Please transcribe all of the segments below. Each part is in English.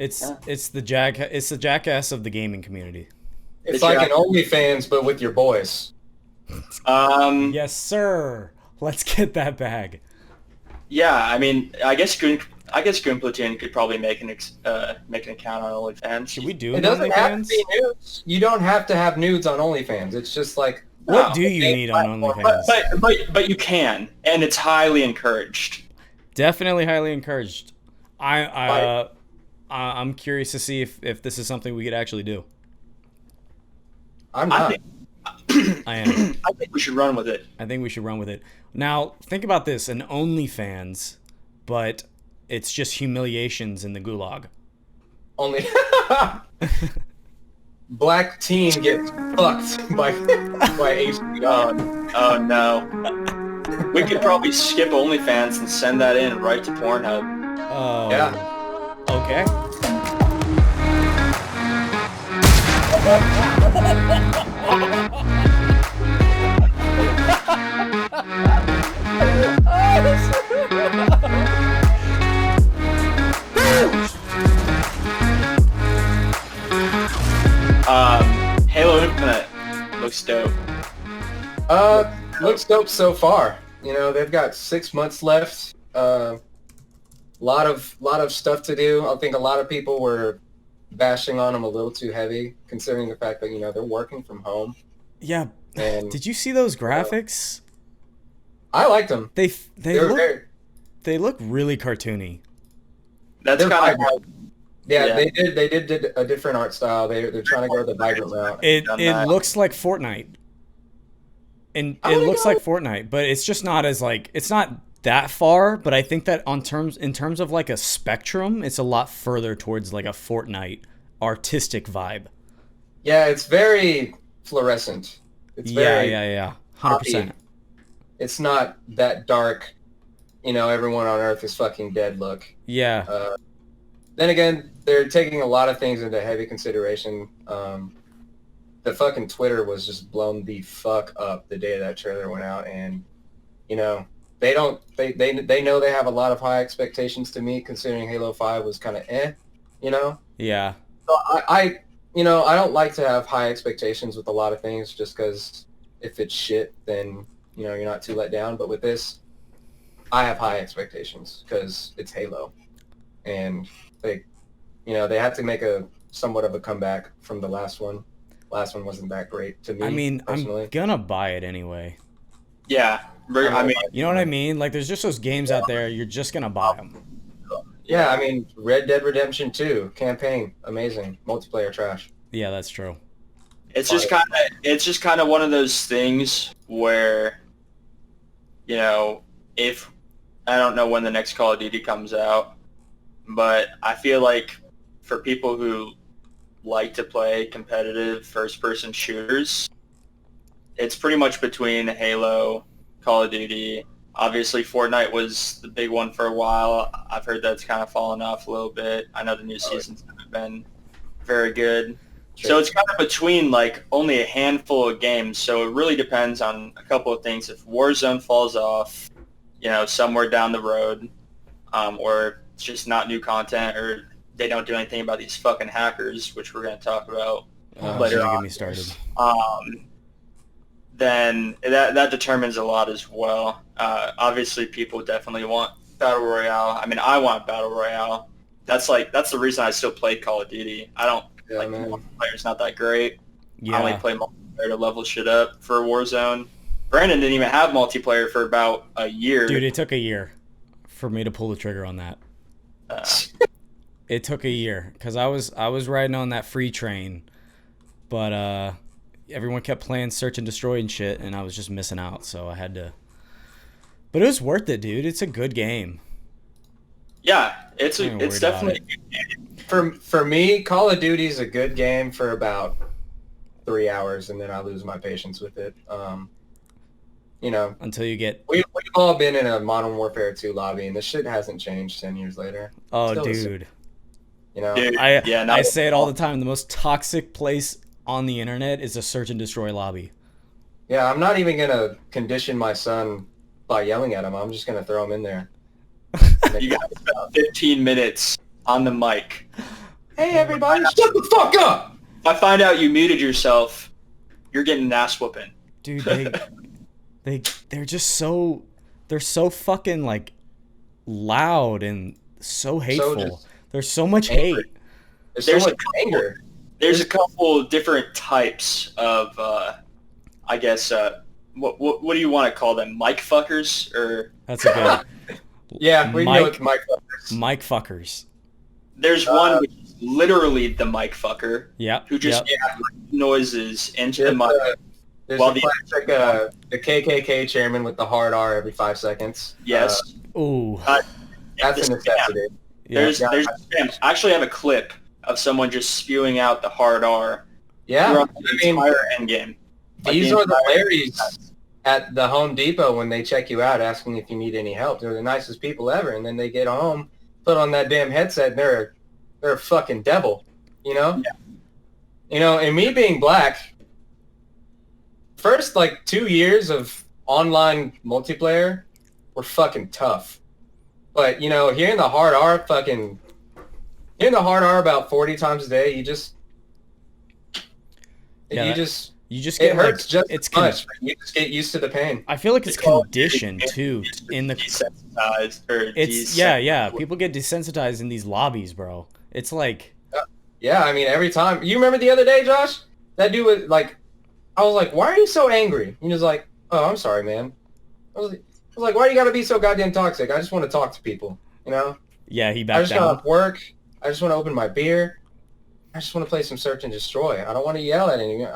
It's the jackass of the gaming community. It's like an OnlyFans, but with your boys. Yes, sir. Let's get that bag. Yeah, I mean, I guess Goon Platoon could probably make an account on OnlyFans. Should we do It an doesn't have to OnlyFans? be nudes. You don't have to have nudes on OnlyFans. It's just like What do you need on OnlyFans? But you can, and it's highly encouraged. Definitely highly encouraged. I'm curious to see if this is something we could actually do. I'm not. I am. I think we should run with it. I think we should run with it. Now, think about this: an OnlyFans, but it's just humiliations in the gulag. Only black teen gets fucked by HBO. Oh no. We could probably skip OnlyFans and send that in right to Pornhub. Oh. Yeah. Okay. Halo Infinite looks dope. Looks dope so far. You know, they've got 6 months left. Lot of stuff to do. I think a lot of people were bashing on them a little too heavy, considering the fact that, you know, they're working from home. Yeah. And did you see those graphics? I liked them. They look really cartoony. That's kind of yeah. They did a different art style. They're trying to go the vibrant route. It looks like Fortnite. And it looks like Fortnite, but it's just not as like it's not that far, but I think that in terms of like a spectrum, it's a lot further towards like a Fortnite artistic vibe. Yeah, it's very fluorescent. It's very 100%. It's not that dark, you know, everyone on Earth is fucking dead look. Yeah. Then again, they're taking a lot of things into heavy consideration. The fucking Twitter was just blown the fuck up the day that trailer went out, and you know, they know they have a lot of high expectations to me, considering Halo 5 was kind of you know? Yeah. So I you know, I don't like to have high expectations with a lot of things, just because if it's shit, then, you know, you're not too let down. But with this, I have high expectations because it's Halo, and they have to make a somewhat of a comeback from the last one. Last one wasn't that great to me. I mean, personally. I'm gonna buy it anyway. Yeah. I mean, you know what I mean? Like, there's just those games out there, you're just gonna buy them. Yeah, I mean, Red Dead Redemption 2 campaign, amazing. Multiplayer trash. Yeah, that's true. It's just kind of one of those things where, you know, if I don't know when the next Call of Duty comes out, but I feel like for people who like to play competitive first-person shooters, it's pretty much between Halo, Call of Duty. Obviously, Fortnite was the big one for a while. I've heard that's kind of fallen off a little bit. I know the new seasons haven't been very good. Sure. So it's kind of between like only a handful of games. So it really depends on a couple of things. If Warzone falls off, you know, somewhere down the road, or it's just not new content, or they don't do anything about these fucking hackers, which we're going to talk about later on. Get me started. Then that determines a lot as well. Obviously, people definitely want Battle Royale. I mean, I want Battle Royale. That's the reason I still play Call of Duty. I don't multiplayer's not that great. Yeah. I only play multiplayer to level shit up for Warzone. Brandon didn't even have multiplayer for about a year. Dude, it took a year for me to pull the trigger on that. It took a year because I was riding on that free train, but everyone kept playing Search and Destroy and shit, and I was just missing out, so I had to. But it was worth it, dude. It's a good game. Yeah, it's definitely a good game. For me, Call of Duty is a good game for about 3 hours, and then I lose my patience with it. You know, until you get. We've all been in a Modern Warfare 2 lobby, and this shit hasn't changed 10 years later. Oh, dude. You know, I say it all the time. The most toxic place on the internet is a Search and Destroy lobby. Yeah, I'm not even gonna condition my son by yelling at him. I'm just gonna throw him in there. You got about 15 minutes on the mic. Hey everybody, shut the fuck up! If I find out you muted yourself, you're getting an ass whooping. Dude, they're just so fucking like loud and so hateful. just There's so much angry. hate. There's There's so a much couple- anger. There's a couple different types of, I guess, what do you want to call them? Mic fuckers? Or That's a good Yeah, we know it's Mike fuckers. mic fuckers. there's one which is literally the mic fucker Yep. who just yep. noises into the There's, mic. there's Well, the classic, the KKK chairman with the hard R every 5 seconds. Yes. Ooh. That's This- a necessity. There's Yeah. spam. I actually have a clip of someone just spewing out the hard R Yeah, throughout I the mean, entire end game. these are the Larrys at the Home Depot when they check you out asking if you need any help. They're the nicest people ever, and then they get home, put on that damn headset, and they're a fucking devil, you know? Yeah. You know, and me being black, first, like, 2 years of online multiplayer were fucking tough. But, you know, hearing the hard R about 40 times a day, Yeah, it you just get hurts just it's as much. You just get used to the pain. I feel like it's Call of conditioned Duty too in the desensitized or it's yeah, people get desensitized in these lobbies, bro. It's like Yeah, I mean, every time. You remember the other day, Josh? That dude was like, I was like, why are you so angry? He was like, oh, I'm sorry, man. I was like, why do you got to be so goddamn toxic? I just want to talk to people, you know? yeah, he I backed just got down. off work. I just want to open my beer. I just want to play some Search and Destroy. I don't want to yell at anyone.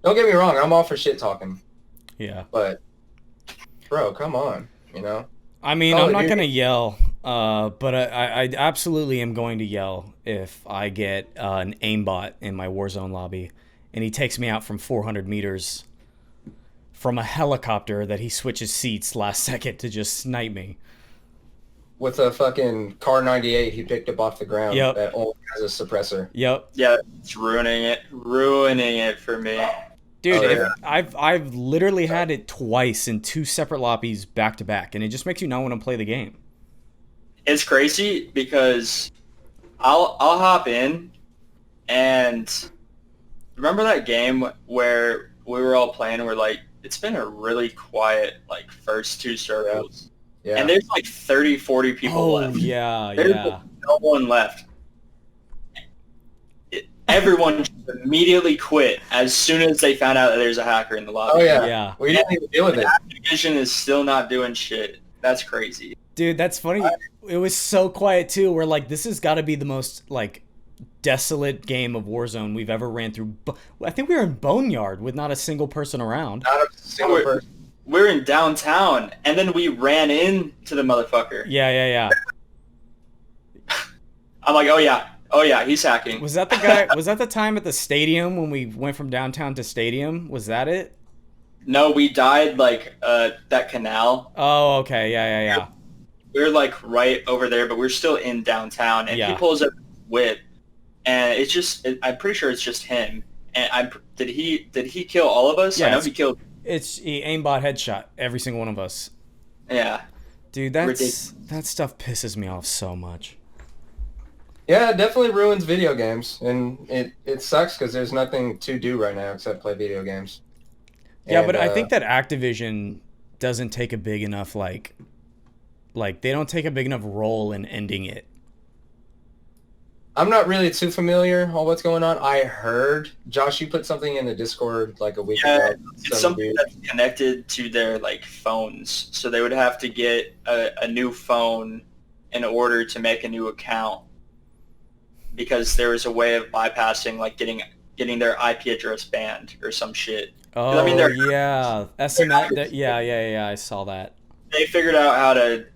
Don't get me wrong. I'm all for shit talking. Yeah. But, bro, come on, you know? I mean, Call I'm of not Duty. gonna yell, but I absolutely am going to yell if I get an aimbot in my Warzone lobby, and he takes me out from 400 meters from a helicopter that he switches seats last second to just snipe me. With a fucking Car 98 he picked up off the ground Yep. that only has a suppressor. Yep, Yeah, it's ruining it for me. dude, Oh, yeah. I've literally had it twice in 2 separate lobbies back to back, and it just makes you not want to play the game. It's crazy because I'll hop in and remember that game where we were all playing and we're like, it's been a really quiet like first 2 circles. Yeah. And there's like 30, 40 people Oh left. yeah, There's yeah. no one left. Everyone just immediately quit as soon as they found out that there's a hacker in the lobby. Oh, yeah. Yeah. We didn't even deal with it. Activision is still not doing shit. That's crazy. Dude, that's funny. It was so quiet too. We're like, this has got to be the most like desolate game of Warzone we've ever ran through. I think we were in Boneyard with not a single person around. Not a single person. We're in downtown, and then we ran into the motherfucker. Yeah, yeah, yeah. I'm like, oh yeah, he's hacking. Was that the guy? Was that the time at the stadium when we went from downtown to stadium? Was that it? No, we died like that canal. Oh, okay. Yeah, yeah, yeah. We're like right over there, but we're still in downtown, and Yeah. he pulls up whip, and it's just I'm pretty sure it's just him. And did he kill all of us? Yeah, I know it's- he killed. It's he aimbot headshot every single one of us. Yeah. Dude, that stuff pisses me off so much. Yeah, it definitely ruins video games, and it sucks because there's nothing to do right now except play video games. Yeah, And, but I think that Activision doesn't take a big enough like they don't take a big enough role in ending it. I'm not really too familiar on what's going on. I heard Josh, you put something in the Discord like a week Yeah, ago. it's Some something dude- that's connected to their like phones, so they would have to get a new phone in order to make a new account because there was a way of bypassing like getting their IP address banned or some shit. Oh, I mean, they're- yeah. SMS, yeah, I saw that. They figured out how to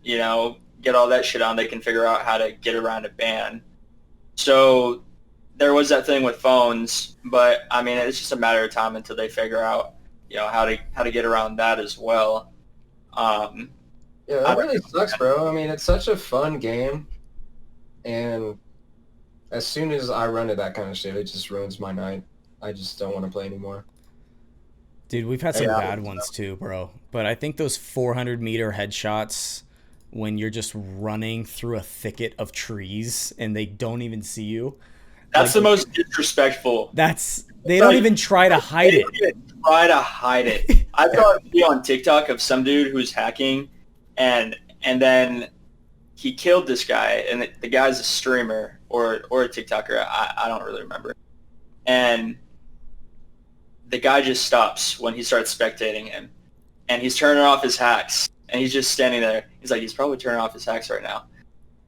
get all that shit on. They can figure out how to get around a ban. So there was that thing with phones, but I mean it's just a matter of time until they figure out how to get around that as well. Yeah, that really sucks, bro. I mean, it's such a fun game, and as soon as I run to that kind of shit, it just ruins my night. I just don't want to play anymore. Dude, we've had some Yeah. bad ones too, bro. But I think those 400-meter headshots when you're just running through a thicket of trees and they don't even see you, That's the most disrespectful. They don't even try to hide it. They don't even try to hide it. I saw a video on TikTok of some dude who's hacking, and then he killed this guy, and the guy's a streamer or a TikToker. I don't really remember. And the guy just stops when he starts spectating him, and he's turning off his hacks, and he's just standing there. He's like, he's probably turning off his hacks right now.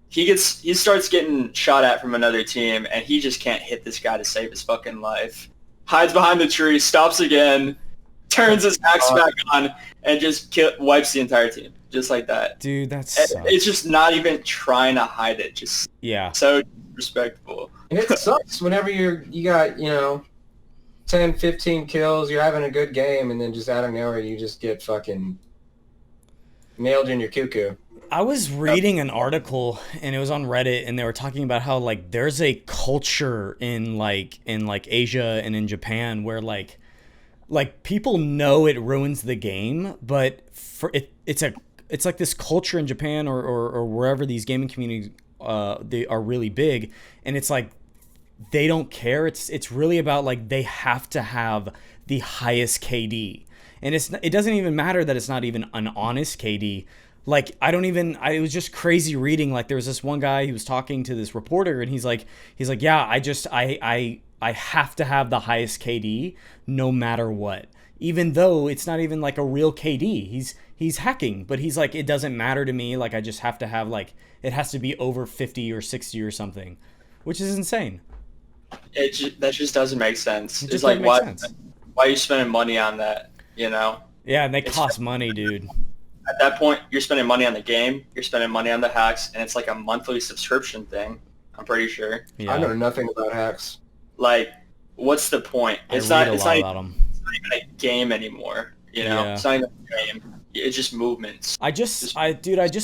He starts getting shot at from another team, and he just can't hit this guy to save his fucking life. Hides behind the tree, stops again, turns his hacks back on, and just wipes the entire team, just like that. Dude, that's it's just not even trying to hide it. Just so disrespectful. And it sucks whenever you got 10, 15 kills, you're having a good game, and then just out of nowhere you just get fucking nailed in your cuckoo. I was reading an article, and it was on Reddit, and they were talking about how like there's a culture in Asia and in Japan where like people know it ruins the game, but it's like this culture in Japan or wherever these gaming communities they are really big, and it's like they don't care. It's really about like they have to have the highest KD, and it doesn't even matter that it's not even an honest KD. Like, it was just crazy reading. Like, there was this one guy, he was talking to this reporter, and he's like, yeah, I have to have the highest KD no matter what. Even though it's not even like a real KD. He's hacking, but he's like, it doesn't matter to me. Like, I just have to have like, it has to be over 50 or 60 or something, which is insane. That just doesn't make sense. It just like, why sense. Why are you spending money on that, Yeah, and they cost money, dude. At that point, you're spending money on the game, you're spending money on the hacks, and it's like a monthly subscription thing, I'm pretty sure. Yeah. I know nothing about hacks. Like, what's the point? It's not even a game anymore, Yeah. It's not even a game. It's just movements. I just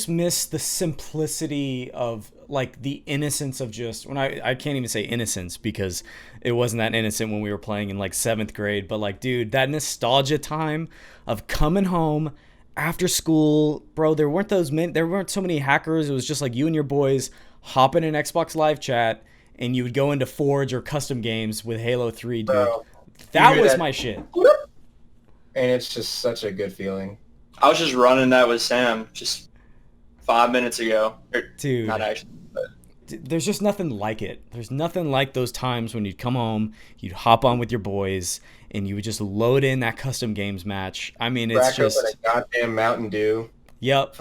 miss the simplicity of like the innocence of just when I can't even say innocence because it wasn't that innocent when we were playing in like 7th grade, but like, dude, that nostalgia time of coming home after school, bro. There weren't so many hackers. It was just like you and your boys hop in an Xbox Live chat, and you would go into Forge or custom games with Halo 3, dude. Bro, that was my shit. And it's just such a good feeling. I was just running that with Sam just 5 minutes ago. Dude. Not actually, but there's just nothing like it. There's nothing like those times when you'd come home, you'd hop on with your boys, and you would just load in that custom games match. I mean, it's just a goddamn Mountain Dew. Yep.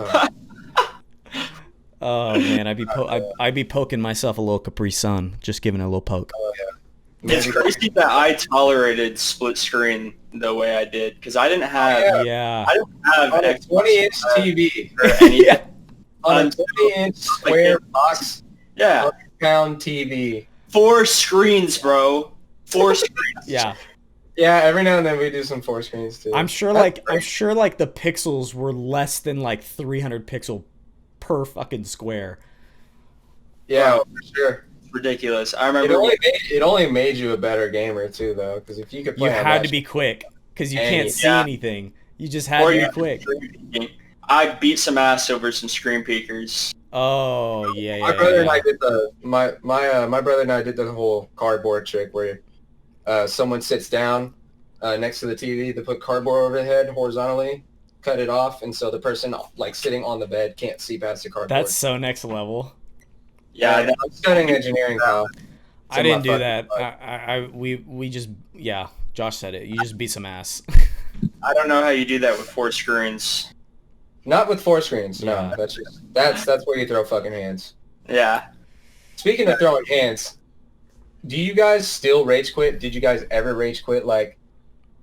Oh man, I'd be poking myself a little Capri Sun, just giving it a little poke. Oh yeah. It's crazy that I tolerated split screen the way I did because I didn't have. I didn't have on a 20-inch TV or anything. On a 20-inch square box. Yeah. Pound TV. 4 screens, bro. 4 screens. Yeah. Yeah, every now and then we do some 4 screens too. I'm sure like the pixels were less than like 300 pixel per fucking square. Yeah, for sure. It's ridiculous. I remember it only made you a better gamer too, though, because if you could play, you had to be quick because you can't see anything. You just had to be quick. I beat some ass over some screen peekers. Oh yeah. My brother and I did my brother and I did the whole cardboard trick where someone sits down next to the TV to put cardboard over the head horizontally, cut it off, and so the person like sitting on the bed can't see past the cardboard. That's so next level. Yeah, I'm studying engineering now. I didn't do that. We just Josh said it. You just beat some ass. I don't know how you do that with 4 screens. Not with 4 screens. No, Yeah. that's where you throw fucking hands. Yeah. Speaking of throwing hands, do you guys still rage quit? Did you guys ever rage quit? Like,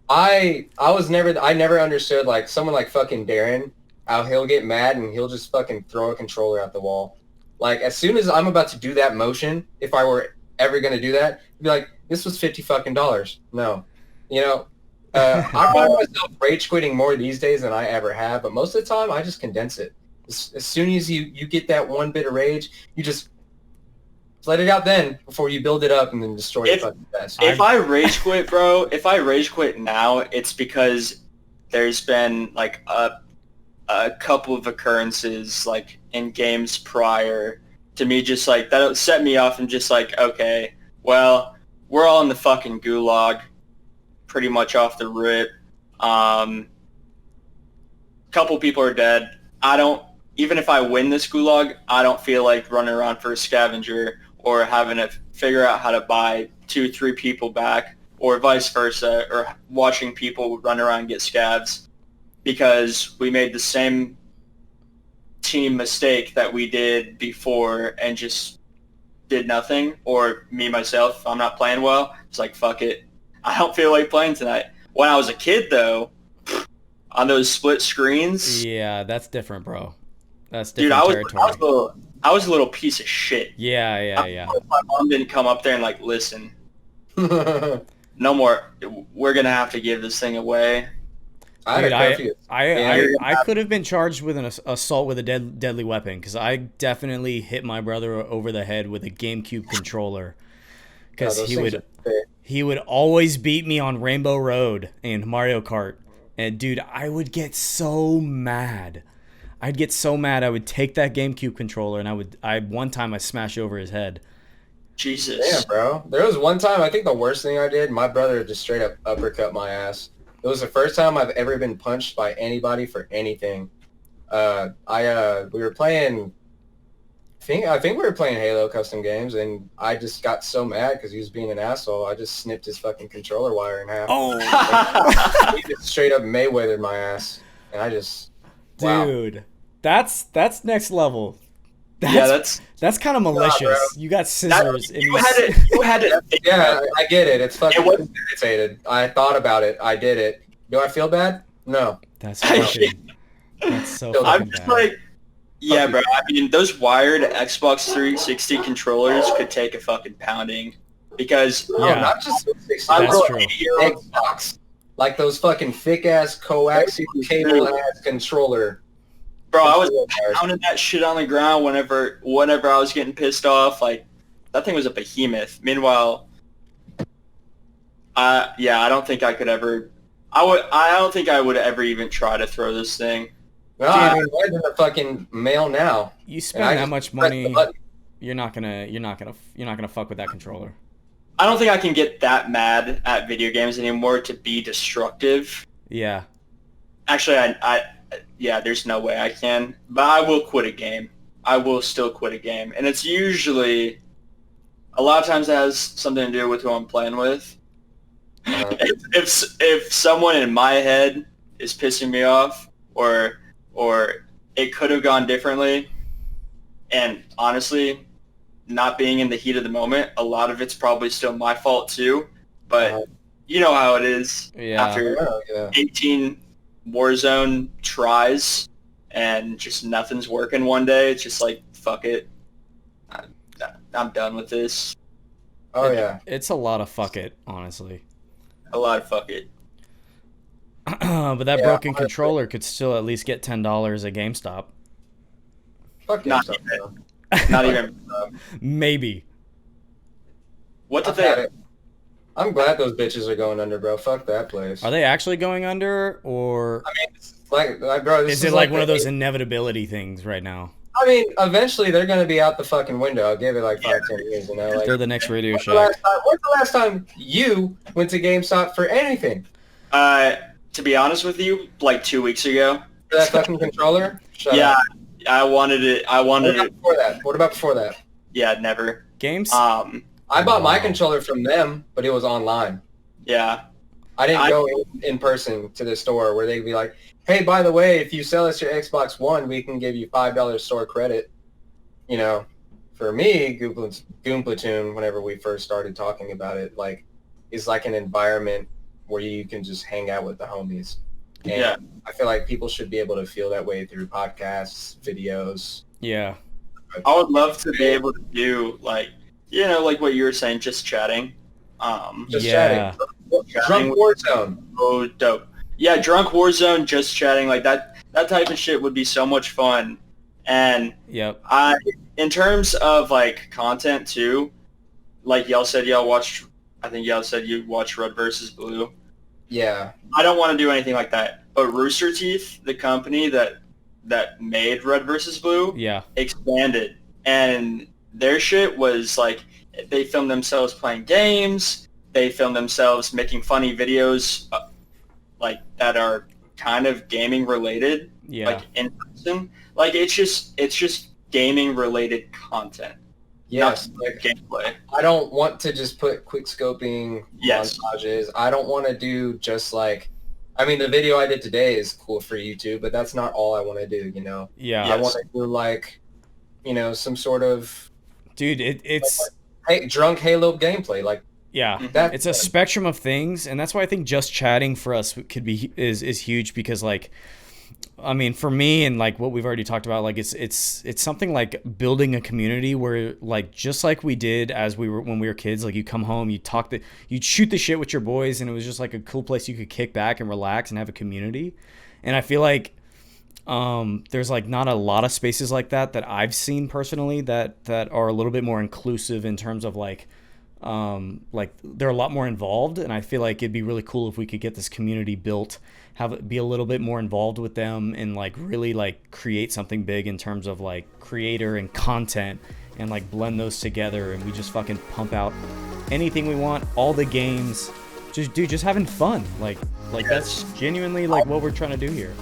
I never understood like someone like fucking Darren, how he'll get mad and he'll just fucking throw a controller out the wall. Like, as soon as I'm about to do that motion, if I were ever gonna do that, I'd be like, this was $50 fucking. No, I find myself rage quitting more these days than I ever have, but most of the time I just condense it. As soon as you get that one bit of rage, you just let it out then before you build it up and then destroy it fucking fast. If I rage quit, bro, if I rage quit now, it's because there's been like a couple of occurrences like in games prior to me just like that'll set me off and just like, okay, Well, we're all in the fucking gulag, pretty much off the rip. Couple people are dead. Even if I win this gulag, I don't feel like running around for a scavenger or having to figure out how to buy 2-3 people back, or vice versa, or watching people run around and get scavs, because we made the same team mistake that we did before and just did nothing. Or me, myself, if I'm not playing well, it's like, fuck it. I don't feel like playing tonight. When I was a kid, though, on those split screens... Yeah, that's different, bro. That's Dude, different territory. I was a little piece of shit. Yeah. My mom didn't come up there and like, listen, no more. We're gonna have to give this thing away. Dude, I could have been charged with an assault with a deadly weapon, because I definitely hit my brother over the head with a GameCube controller, because he would always beat me on Rainbow Road and Mario Kart, and dude, I would get so mad. I'd get so mad. I would take that GameCube controller and one time I smashed over his head. Jesus. Damn, bro. There was one time, I think the worst thing I did, my brother just straight up uppercut my ass. It was the first time I've ever been punched by anybody for anything. We were playing, I think we were playing Halo custom games, and I just got so mad because he was being an asshole. I just snipped his fucking controller wire in half. Oh! He just straight up Mayweathered my ass, and I just, wow. Dude, that's next level. That's kind of malicious. Nah, you got scissors. You had to. Yeah, I get it. It's fucking irritated. I thought about it. I did it. Do I feel bad? No. That's so fucking I'm just bad. like, yeah, bro. I mean, those wired Xbox 360 controllers could take a fucking pounding, because Yeah. not just 360. That's true. Xbox. Like those fucking thick ass coaxial cable ass controller. Bro, I was pounding that shit on the ground whenever I was getting pissed off. Like, that thing was a behemoth. Meanwhile, I don't think I could ever. I don't think I would ever even try to throw this thing. No, I mean, why is it a fucking mail now? You spend that much money, you're not gonna fuck with that controller. I don't think I can get that mad at video games anymore to be destructive. Yeah. Actually, yeah, there's no way I can. But I will quit a game. I will still quit a game. And it's usually, a lot of times it has something to do with who I'm playing with. If someone in my head is pissing me off, or it could have gone differently, and honestly, not being in the heat of the moment, a lot of it's probably still my fault too. But you know how it is. Yeah. After 18 Warzone tries and just nothing's working one day, it's just like, fuck it. I'm done with this. Oh, yeah. It's a lot of fuck it, honestly. A lot of fuck it. But that broken controller could still at least get $10 at GameStop. Fuck Not GameStop, even. bro. Not even. Maybe. What the I've had thing? it. I'm glad those bitches are going under, bro. Fuck that place. Are they actually going under, or I mean, it's like bro, this is it like one of those the- inevitability things right now? I mean, eventually they're gonna be out the fucking window. I'll give it like 5-10 years, you know. Like, They're the next Radio when's the Shack. last time you went to GameStop for anything? To be honest with you, like 2 weeks ago. For that fucking controller? Shut Yeah, up. I wanted it. What about before that? What about before that? Yeah, never. Games? I bought my Wow. controller from them, but it was online. Yeah. I didn't go in person to the store where they'd be like, hey, by the way, if you sell us your Xbox One, we can give you $5 store credit. You know, for me, Goon Platoon, whenever we first started talking about it, like, is like an environment where you can just hang out with the homies. And Yeah. I feel like people should be able to feel that way through podcasts, videos. Yeah. I would love to be able to do, like, you know, like what you were saying, just chatting. Just Yeah. chatting. Drunk Warzone. Oh, dope. Yeah, Drunk Warzone, just chatting, like that type of shit would be so much fun. And Yep. in terms of, like, content, too, like y'all said, I think y'all said you watched Red versus Blue. Yeah. I don't want to do anything like that. But Rooster Teeth, the company that made Red versus Blue, Yeah. expanded. And their shit was, like, they film themselves playing games. They film themselves making funny videos, like that are kind of gaming related, Yeah. like in person. Like it's just gaming related content. Yes, Not like gameplay. I don't want to just put quick scoping Yes. montages. I don't want to do just like, I mean, the video I did today is cool for YouTube, but that's not all I want to do, you know? Yeah. I Yes. want to do like, you know, some sort of Dude, it's drunk Halo gameplay. Like, yeah. that's It's a fun. spectrum of things, and that's why I think just chatting for us could be is huge because like I mean, for me and like what we've already talked about, like it's something like building a community where like just like we did as we were when we were kids, like you come home, you'd shoot the shit with your boys, and it was just like a cool place you could kick back and relax and have a community. And I feel like there's like not a lot of spaces like that I've seen personally that are a little bit more inclusive in terms of like they're a lot more involved, and I feel like it'd be really cool if we could get this community built, have it be a little bit more involved with them, and like really like create something big in terms of like creator and content, and like blend those together, and we just fucking pump out anything we want, all the games, just having fun, like that's genuinely like what we're trying to do here.